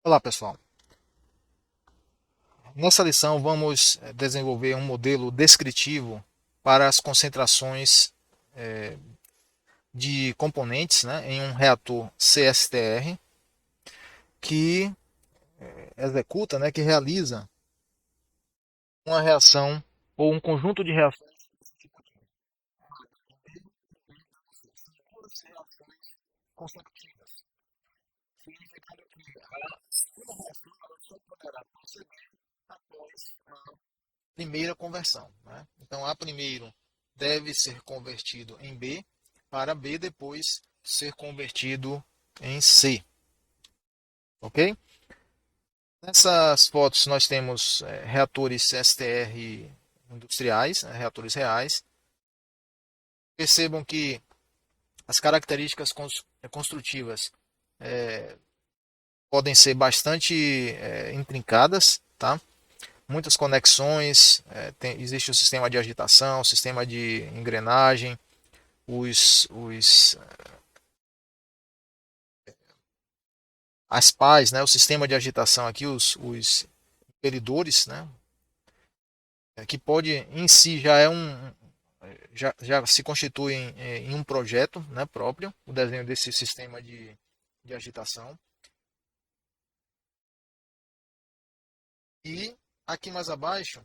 Olá, pessoal. Nessa lição, vamos desenvolver um modelo descritivo para as concentrações de componentes, né, em um reator CSTR que executa, né, que realiza uma reação ou um conjunto de reações consecutivas, significando que uma reação só poderá proceder após a primeira conversão. Né? Então, A primeiro deve ser convertido em B, para B depois ser convertido em C. Ok? Nessas fotos nós temos reatores STR industriais, né, reatores reais. Percebam que as características construtivas podem ser bastante intrincadas, tá? Muitas conexões, existe o sistema de agitação, o sistema de engrenagem, os as pás, né, o sistema de agitação aqui, os impelidores, né, que pode em si já se constitui em um projeto, né, próprio, o desenho desse sistema de agitação. E aqui mais abaixo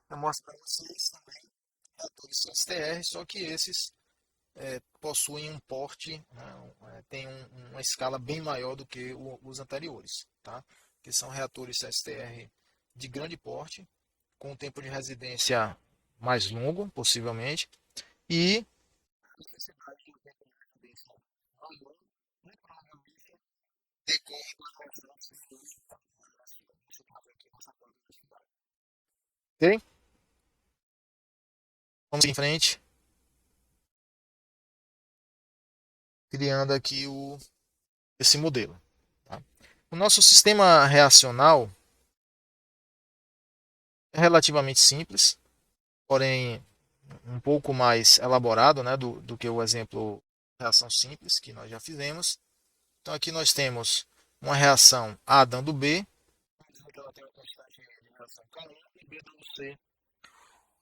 eu mostro para vocês também reatores STR, só que esses possuem um porte, né, tem uma escala bem maior do que os anteriores, tá? Que são reatores STR de grande porte, com um tempo de residência mais longo, possivelmente, e necessidade de um tempo de residência maior, e provavelmente decorre dos confrontos nesse caso aqui, nessa planta da cidade. Ok? Vamos em frente, criando aqui esse modelo. Tá? O nosso sistema reacional é relativamente simples, porém um pouco mais elaborado, né, do que o exemplo reação simples que nós já fizemos. Então aqui nós temos uma reação A dando B, que ela tem uma constante de reação K1 e B dando C.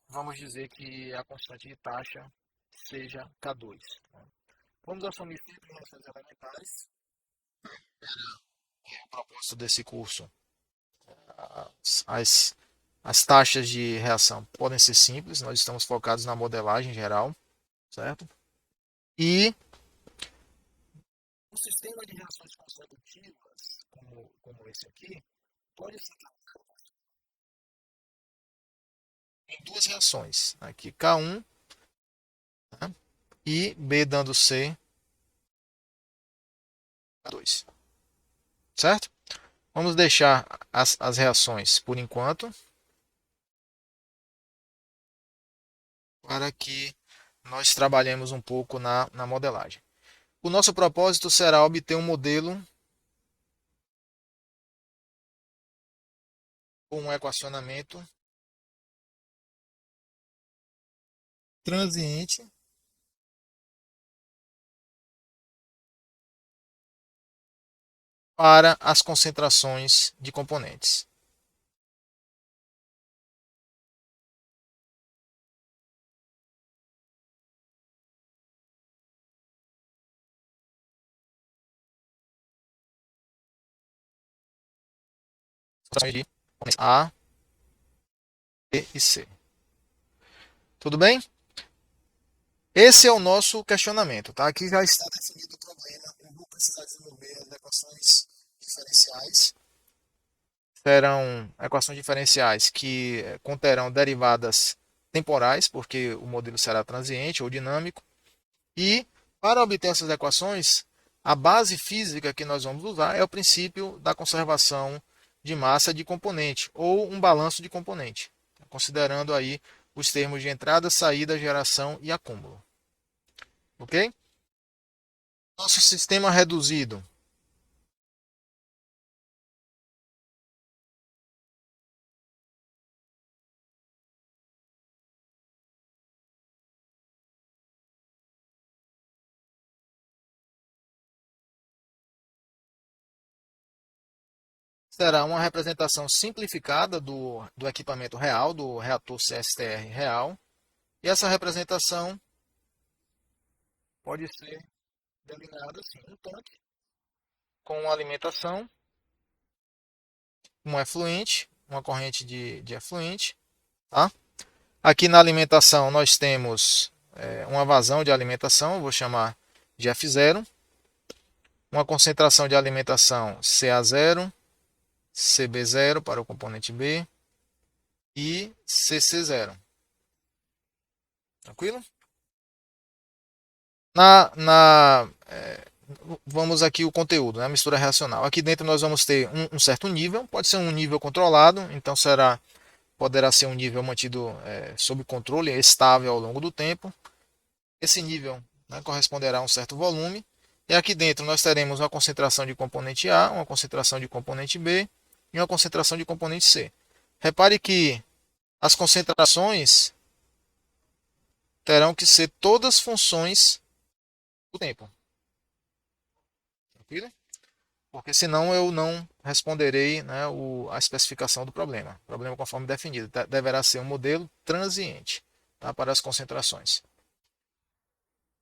Vamos dizer que a constante de taxa seja K2. Vamos assumir sempre reações elementares. O propósito desse curso, as, as taxas de reação podem ser simples, nós estamos focados na modelagem geral, certo? E um sistema de reações consecutivas, como esse aqui, pode ser em duas reações. Aqui K1, né, e B dando C, K2. Certo? Vamos deixar as reações por enquanto, para que nós trabalhemos um pouco na modelagem. O nosso propósito será obter um modelo com um equacionamento transiente para as concentrações de componentes. De A, B e C. Tudo bem? Esse é o nosso questionamento, tá? Aqui já está definido o problema. Eu vou precisar desenvolver as equações diferenciais. Serão equações diferenciais que conterão derivadas temporais, porque o modelo será transiente ou dinâmico. E para obter essas equações, a base física que nós vamos usar é o princípio da conservação de massa de componente, ou um balanço de componente, considerando aí os termos de entrada, saída, geração e acúmulo. Ok? Nosso sistema reduzido será uma representação simplificada do equipamento real, do reator CSTR real. E essa representação pode ser delineada assim: um tanque com uma alimentação, um efluente, uma corrente de efluente. Tá? Aqui na alimentação nós temos uma vazão de alimentação, vou chamar de F0, uma concentração de alimentação CA0, CB0 para o componente B e CC0. Tranquilo? Vamos aqui o conteúdo, né? Mistura reacional. Aqui dentro nós vamos ter um certo nível, pode ser um nível controlado, então poderá ser um nível mantido sob controle, estável ao longo do tempo. Esse nível, né, corresponderá a um certo volume. E aqui dentro nós teremos uma concentração de componente A, uma concentração de componente B e uma concentração de componente C. Repare que as concentrações terão que ser todas funções do tempo. Tranquilo? Porque senão eu não responderei, né, a especificação do problema. O problema conforme definido deverá ser um modelo transiente, tá, para as concentrações.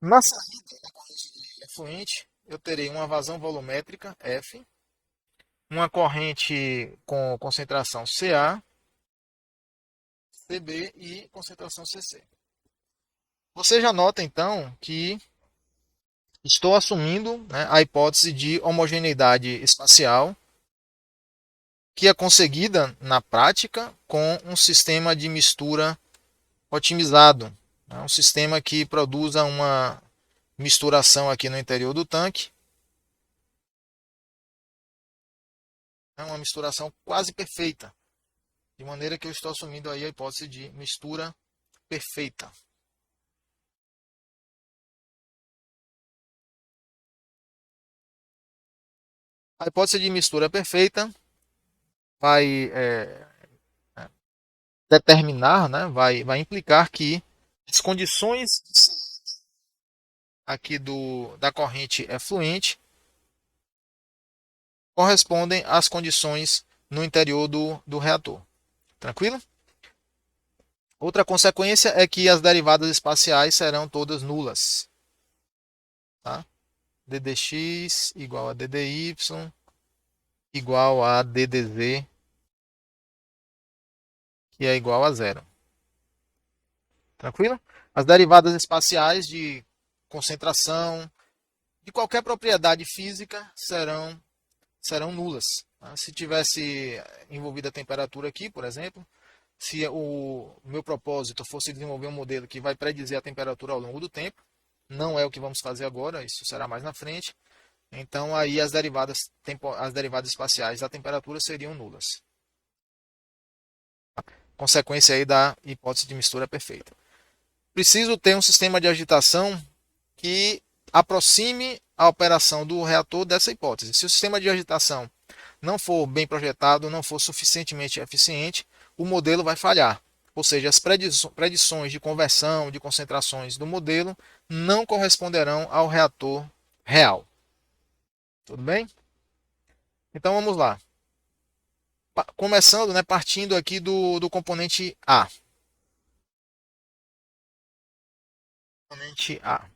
Na saída da corrente de efluente, eu terei uma vazão volumétrica F, uma corrente com concentração Ca, Cb e concentração Cc. Você já nota então que estou assumindo, né, a hipótese de homogeneidade espacial que é conseguida na prática com um sistema de mistura otimizado, né, um sistema que produza uma misturação aqui no interior do tanque, né, uma misturação quase perfeita, de maneira que eu estou assumindo aí a hipótese de mistura perfeita. A hipótese de mistura perfeita vai determinar, né, vai implicar que as condições aqui da corrente efluente correspondem às condições no interior do reator. Tranquilo? Outra consequência é que as derivadas espaciais serão todas nulas. Tá? ddx igual a ddy igual a ddz, que é igual a zero. Tranquilo? As derivadas espaciais de concentração, de qualquer propriedade física, serão nulas. Tá? Se tivesse envolvida a temperatura aqui, por exemplo, se o meu propósito fosse desenvolver um modelo que vai predizer a temperatura ao longo do tempo, não é o que vamos fazer agora, isso será mais na frente. Então aí as derivadas espaciais da temperatura seriam nulas. Consequência aí da hipótese de mistura perfeita. Preciso ter um sistema de agitação que aproxime a operação do reator dessa hipótese. Se o sistema de agitação não for bem projetado, não for suficientemente eficiente, o modelo vai falhar. Ou seja, as predições de conversão, de concentrações do modelo não corresponderão ao reator real. Tudo bem? Então vamos lá. Começando, né, partindo aqui do componente A. Componente A.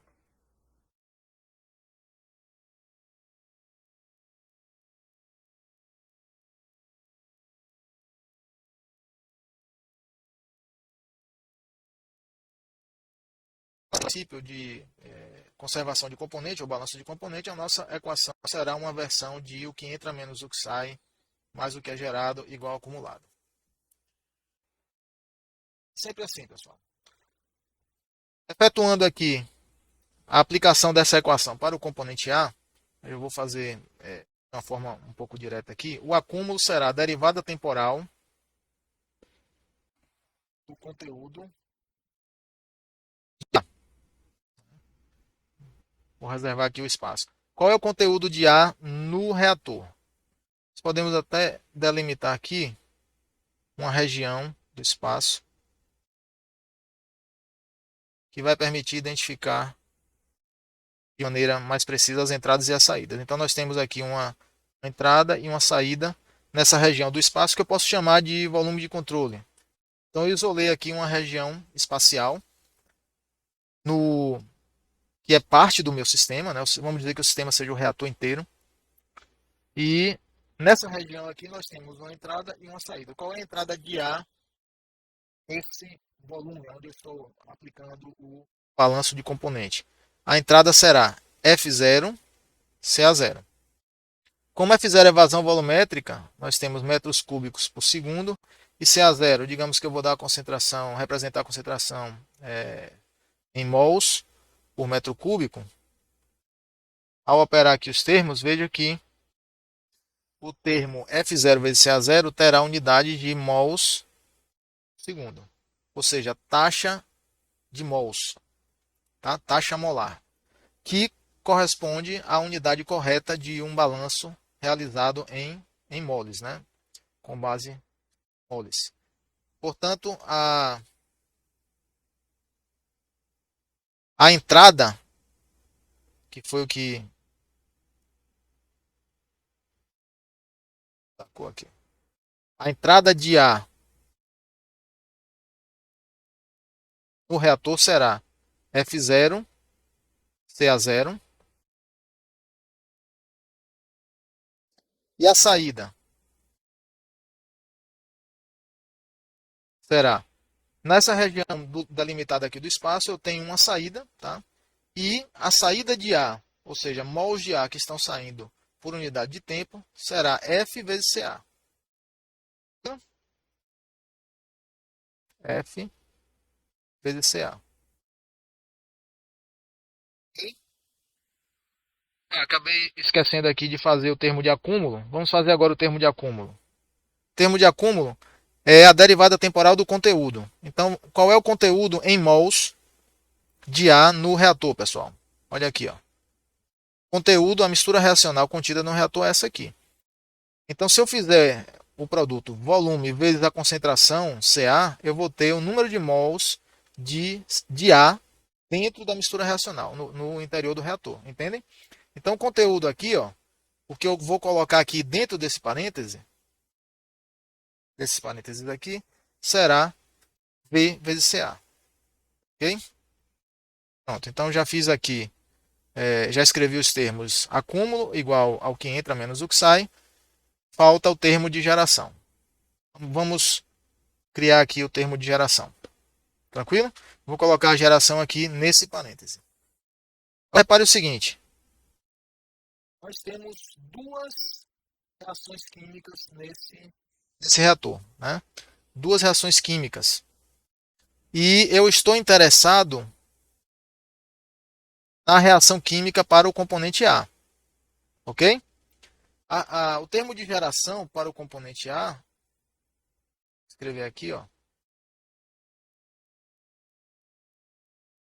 O princípio de conservação de componente ou balanço de componente, a nossa equação será uma versão de o que entra menos o que sai, mais o que é gerado, igual ao acumulado. Sempre assim, pessoal. Efetuando aqui a aplicação dessa equação para o componente A, eu vou fazer de uma forma um pouco direta aqui. O acúmulo será a derivada temporal do conteúdo. Vou reservar aqui o espaço. Qual é o conteúdo de A no reator? Nós podemos até delimitar aqui uma região do espaço que vai permitir identificar de maneira mais precisa as entradas e as saídas. Então nós temos aqui uma entrada e uma saída nessa região do espaço que eu posso chamar de volume de controle. Então eu isolei aqui uma região espacial no que é parte do meu sistema, né? Vamos dizer que o sistema seja o reator inteiro. E nessa região aqui nós temos uma entrada e uma saída. Qual é a entrada de ar esse volume onde eu estou aplicando o balanço de componente? A entrada será F0, CA0. Como F0 é vazão volumétrica, nós temos metros cúbicos por segundo, e CA0, digamos que eu vou dar a concentração, representar a concentração em mols por metro cúbico. Ao operar aqui os termos, veja que o termo F0 vezes CA0 terá unidade de mols por segundo, ou seja, taxa de mols, tá? Taxa molar, que corresponde à unidade correta de um balanço realizado em moles, né? Com base em moles. Portanto, a entrada, que foi o que sacou aqui, a entrada de ar no reator será F0, CA0, e a saída será nessa região delimitada aqui do espaço, eu tenho uma saída, tá? E a saída de ar, ou seja, mols de ar que estão saindo por unidade de tempo, será F vezes CA. F vezes CA. Acabei esquecendo aqui de fazer o termo de acúmulo. Vamos fazer agora o termo de acúmulo. O termo de acúmulo é a derivada temporal do conteúdo. Então, qual é o conteúdo em mols de ar no reator, pessoal? Olha aqui, ó. Conteúdo, a mistura reacional contida no reator é essa aqui. Então, se eu fizer o produto volume vezes a concentração Ca, eu vou ter o número de mols de A dentro da mistura reacional, no interior do reator. Entendem? Então, o conteúdo aqui, ó, o que eu vou colocar aqui dentro desses parênteses aqui, será V vezes Ca. Ok? Pronto, então já fiz aqui, já escrevi os termos acúmulo igual ao que entra menos o que sai. Falta o termo de geração. Vamos criar aqui o termo de geração. Tranquilo? Vou colocar a geração aqui nesse parêntese. Repare o seguinte. Nós temos duas reações químicas nesse reator. Né? Duas reações químicas. E eu estou interessado na reação química para o componente A. Ok? O termo de geração para o componente A, vou escrever aqui, ó,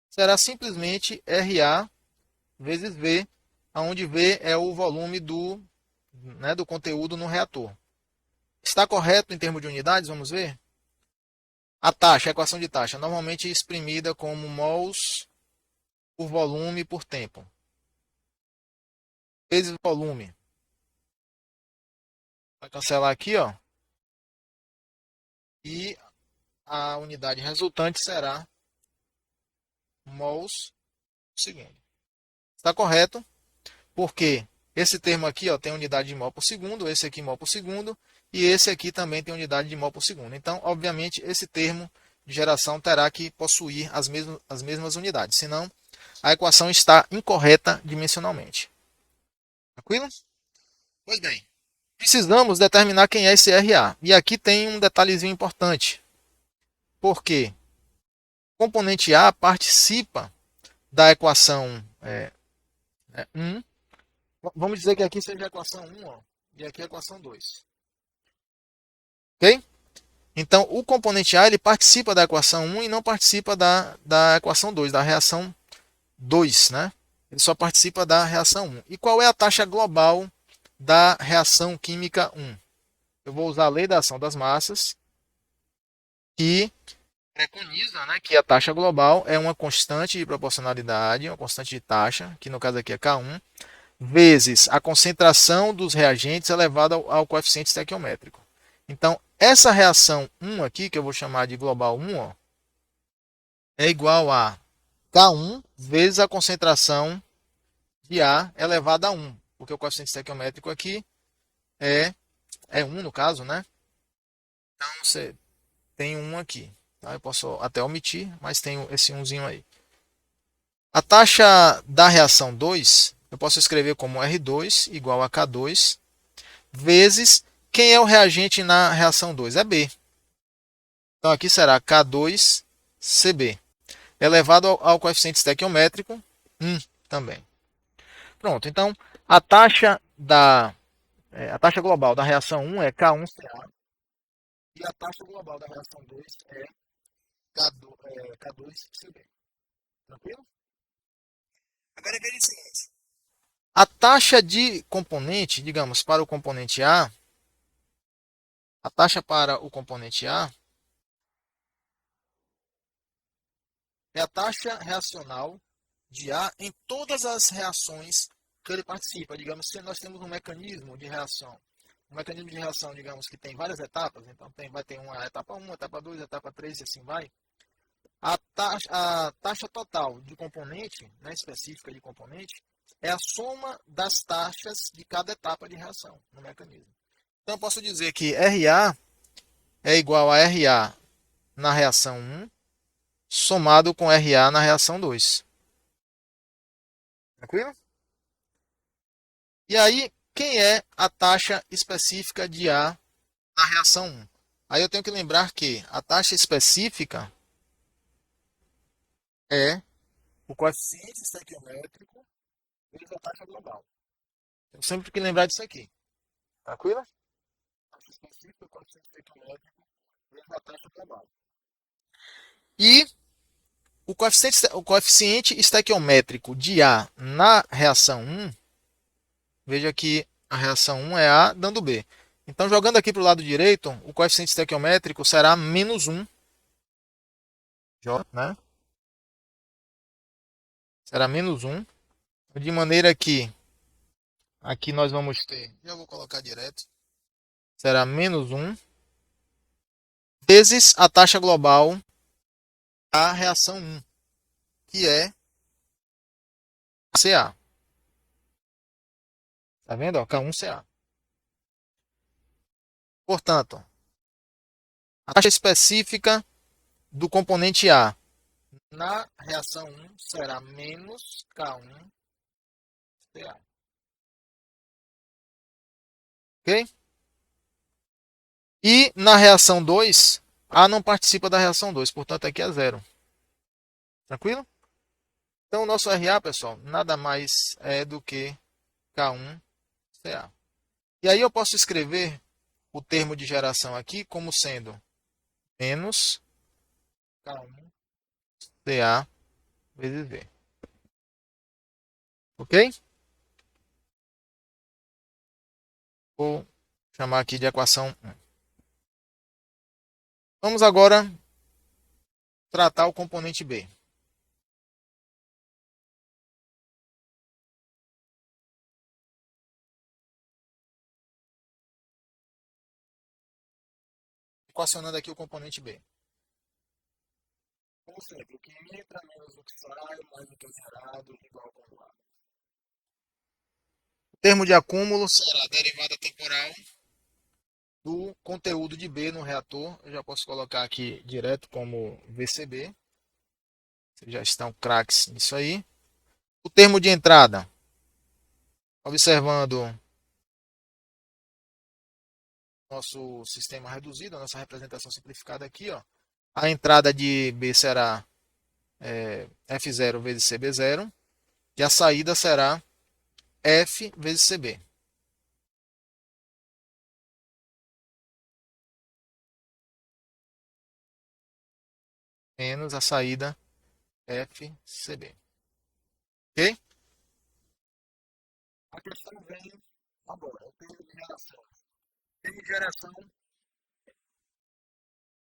será simplesmente RA vezes V, onde V é o volume do conteúdo no reator. Está correto em termos de unidades? Vamos ver? A taxa, a equação de taxa, normalmente é exprimida como mols por volume por tempo. Vezes volume. Vai cancelar aqui, ó. E a unidade resultante será mols por segundo. Está correto? Porque esse termo aqui, ó, tem unidade de mol por segundo, esse aqui mol por segundo, e esse aqui também tem unidade de mol por segundo. Então, obviamente, esse termo de geração terá que possuir as mesmas unidades, senão a equação está incorreta dimensionalmente. Tranquilo? Pois bem, precisamos determinar quem é esse RA. E aqui tem um detalhezinho importante. Porque o componente A participa da equação 1. Vamos dizer que aqui seja a equação 1, ó, e aqui a equação 2. Ok? Então, o componente A ele participa da equação 1 e não participa da equação 2, da reação 2. Né? Ele só participa da reação 1. E qual é a taxa global da reação química 1? Eu vou usar a lei da ação das massas, que preconiza, né, que a taxa global é uma constante de proporcionalidade, uma constante de taxa, que no caso aqui é K1, vezes a concentração dos reagentes elevada ao coeficiente estequiométrico. Então, essa reação 1 aqui, que eu vou chamar de global 1, ó, é igual a K1 vezes a concentração de A elevado a 1, porque o coeficiente estequiométrico aqui é 1 no caso, né? Então você tem 1 aqui. Tá? Eu posso até omitir, mas tem esse 1zinho aí. A taxa da reação 2, eu posso escrever como R2 igual a K2 vezes quem é o reagente na reação 2? É B. Então aqui será K2CB, elevado ao coeficiente estequiométrico 1 também. Pronto, então a taxa a taxa global da reação 1 é K1CA e a taxa global da reação 2 é K2CB. Tranquilo? Agora veja o seguinte. A taxa de componente, digamos, para o componente A, a taxa para o componente A é a taxa reacional de A em todas as reações que ele participa. Digamos, se nós temos um mecanismo de reação, digamos, que tem várias etapas, então vai ter uma etapa 1, etapa 2, etapa 3 e assim vai. A taxa total de componente, né, específica de componente, é a soma das taxas de cada etapa de reação no mecanismo. Então, eu posso dizer que RA é igual a RA na reação 1, somado com RA na reação 2. Tranquilo? E aí, quem é a taxa específica de A na reação 1? Aí eu tenho que lembrar que a taxa específica é o coeficiente estequiométrico vezes a taxa global. Eu sempre tenho que lembrar disso aqui. Tranquilo? Taxa específica, coeficiente estequiométrico vezes a taxa global. E o coeficiente estequiométrico de A na reação 1, veja que a reação 1 é A dando B. Então, jogando aqui para o lado direito, o coeficiente estequiométrico será menos 1. Né? Será menos 1. De maneira que aqui nós vamos ter, já vou colocar direto, será menos 1 vezes a taxa global da reação 1, que é CA. Tá vendo? Ó, K1CA. Portanto, a taxa específica do componente A na reação 1 será menos K1CA. Ok? E na reação 2, A não participa da reação 2, portanto aqui é zero. Tranquilo? Então o nosso RA, pessoal, nada mais é do que K1CA. E aí eu posso escrever o termo de geração aqui como sendo menos K1CA vezes V. Ok? Vou chamar aqui de equação 1. Vamos agora tratar o componente B. Equacionando aqui o componente B. Como sempre, o que entra menos o que sai, mais o que é gerado, igual ao acumulado. O termo de acúmulo será a derivada temporal do conteúdo de B no reator. Eu já posso colocar aqui direto como VCB. Vocês já estão craques nisso aí. O termo de entrada, observando nosso sistema reduzido, a nossa representação simplificada aqui, ó. A entrada de B será F0 vezes CB0 e a saída será F vezes CB. Menos a saída FCB. Ok? A questão vem agora, o termo de geração. O termo de geração,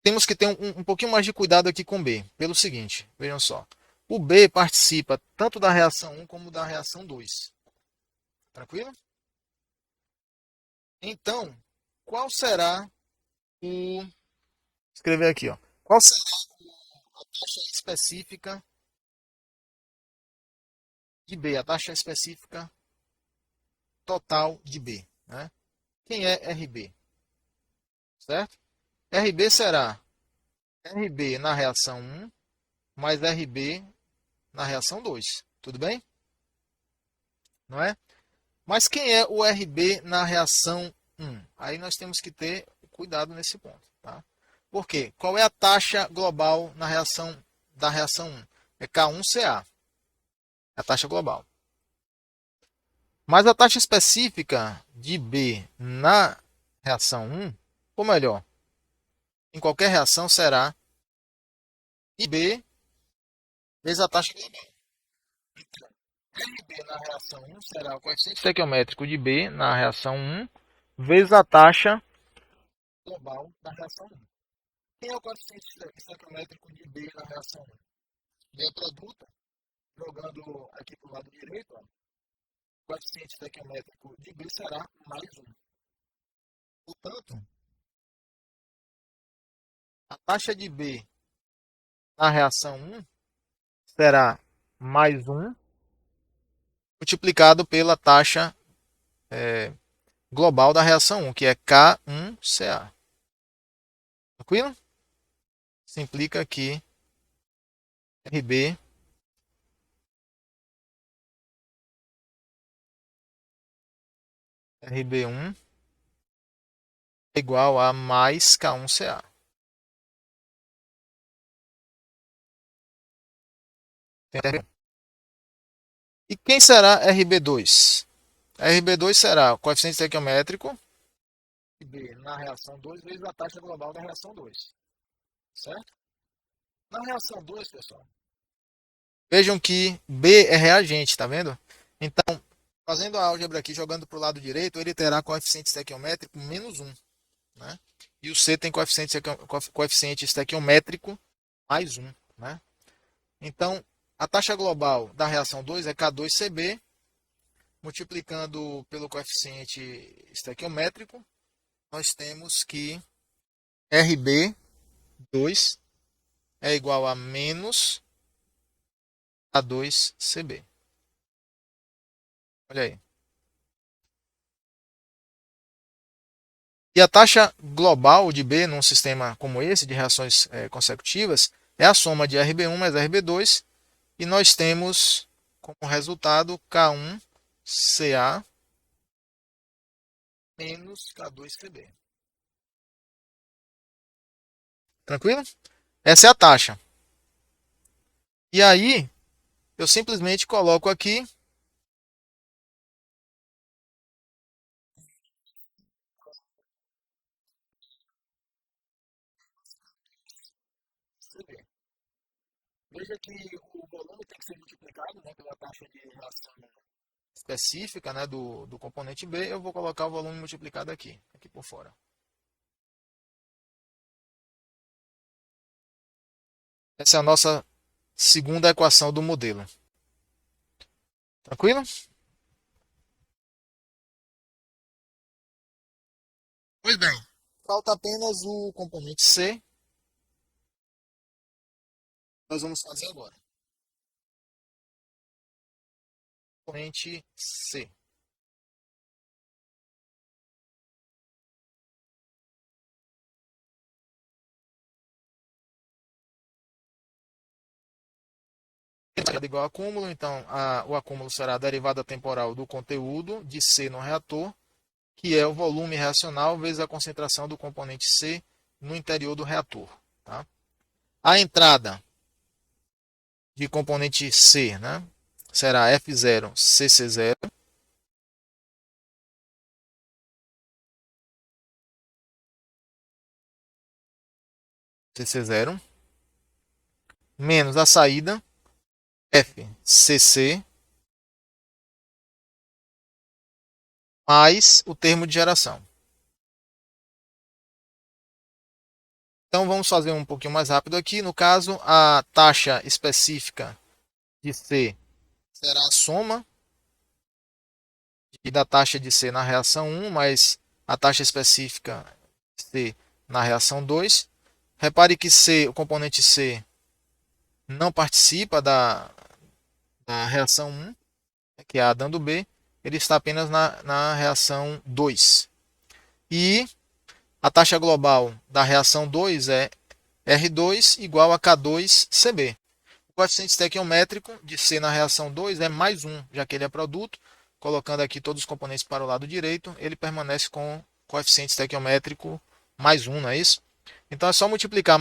temos que ter um pouquinho mais de cuidado aqui com B, pelo seguinte, vejam só. O B participa tanto da reação 1 como da reação 2. Tranquilo? Então, qual será o... Escrever aqui, ó. Qual será a taxa específica de B, a taxa específica total de B, né? Quem é RB, certo? RB será RB na reação 1 mais RB na reação 2. Tudo bem? Não é? Mas quem é o RB na reação 1? Aí nós temos que ter cuidado nesse ponto. Tá? Por quê? Qual é a taxa global na reação da reação 1? É K1CA. É a taxa global. Mas a taxa específica de B na reação 1, ou melhor, em qualquer reação será IB vezes a taxa global. RB na reação 1 será o coeficiente estequiométrico de B na reação 1 vezes a taxa global da reação 1. Quem é o coeficiente estequiométrico de B na reação 1? B é produto, jogando aqui para o lado direito, ó, o coeficiente estequiométrico de B será mais 1. Portanto, a taxa de B na reação 1 será mais 1 multiplicado pela taxa global da reação 1, que é K1CA. Tranquilo? Isso implica que RB RB1 é igual a mais K1CA. E quem será RB2? RB2 será o coeficiente estequiométrico de B na reação 2 vezes a taxa global da reação 2. Certo? Na reação 2, pessoal, vejam que B é reagente, tá vendo? Então, fazendo a álgebra aqui, jogando para o lado direito, ele terá coeficiente estequiométrico menos 1. Né? E o C tem coeficiente estequiométrico mais 1. Né? Então, a taxa global da reação 2 é K2CB, multiplicando pelo coeficiente estequiométrico, nós temos que RB2 é igual a menos K2CB. Olha aí. E a taxa global de B num sistema como esse, de reações consecutivas, é a soma de RB1 mais RB2, e nós temos como resultado K1CA menos K2CB. Tranquilo? Essa é a taxa. E aí, eu simplesmente coloco aqui CB. Veja que o volume tem que ser multiplicado, né, pela taxa de reação específica, né, do componente B. Eu vou colocar o volume multiplicado aqui por fora. Essa é a nossa segunda equação do modelo. Tranquilo? Pois bem, falta apenas o componente C. Nós vamos fazer agora. Componente C. É igual a acúmulo, então o acúmulo será a derivada temporal do conteúdo de C no reator, que é o volume reacional vezes a concentração do componente C no interior do reator. Tá? A entrada de componente C, né, será F0 CC0 CC0 menos a saída FCC mais o termo de geração. Então vamos fazer um pouquinho mais rápido aqui. No caso, a taxa específica de C será a soma e da taxa de C na reação 1, mais a taxa específica de C na reação 2. Repare que C, o componente C não participa da reação 1, que é A dando B, ele está apenas na reação 2. E a taxa global da reação 2 é R2 igual a K2CB. O coeficiente estequiométrico de C na reação 2 é mais 1, já que ele é produto. Colocando aqui todos os componentes para o lado direito, ele permanece com coeficiente estequiométrico mais 1, não é isso? Então é só multiplicar mais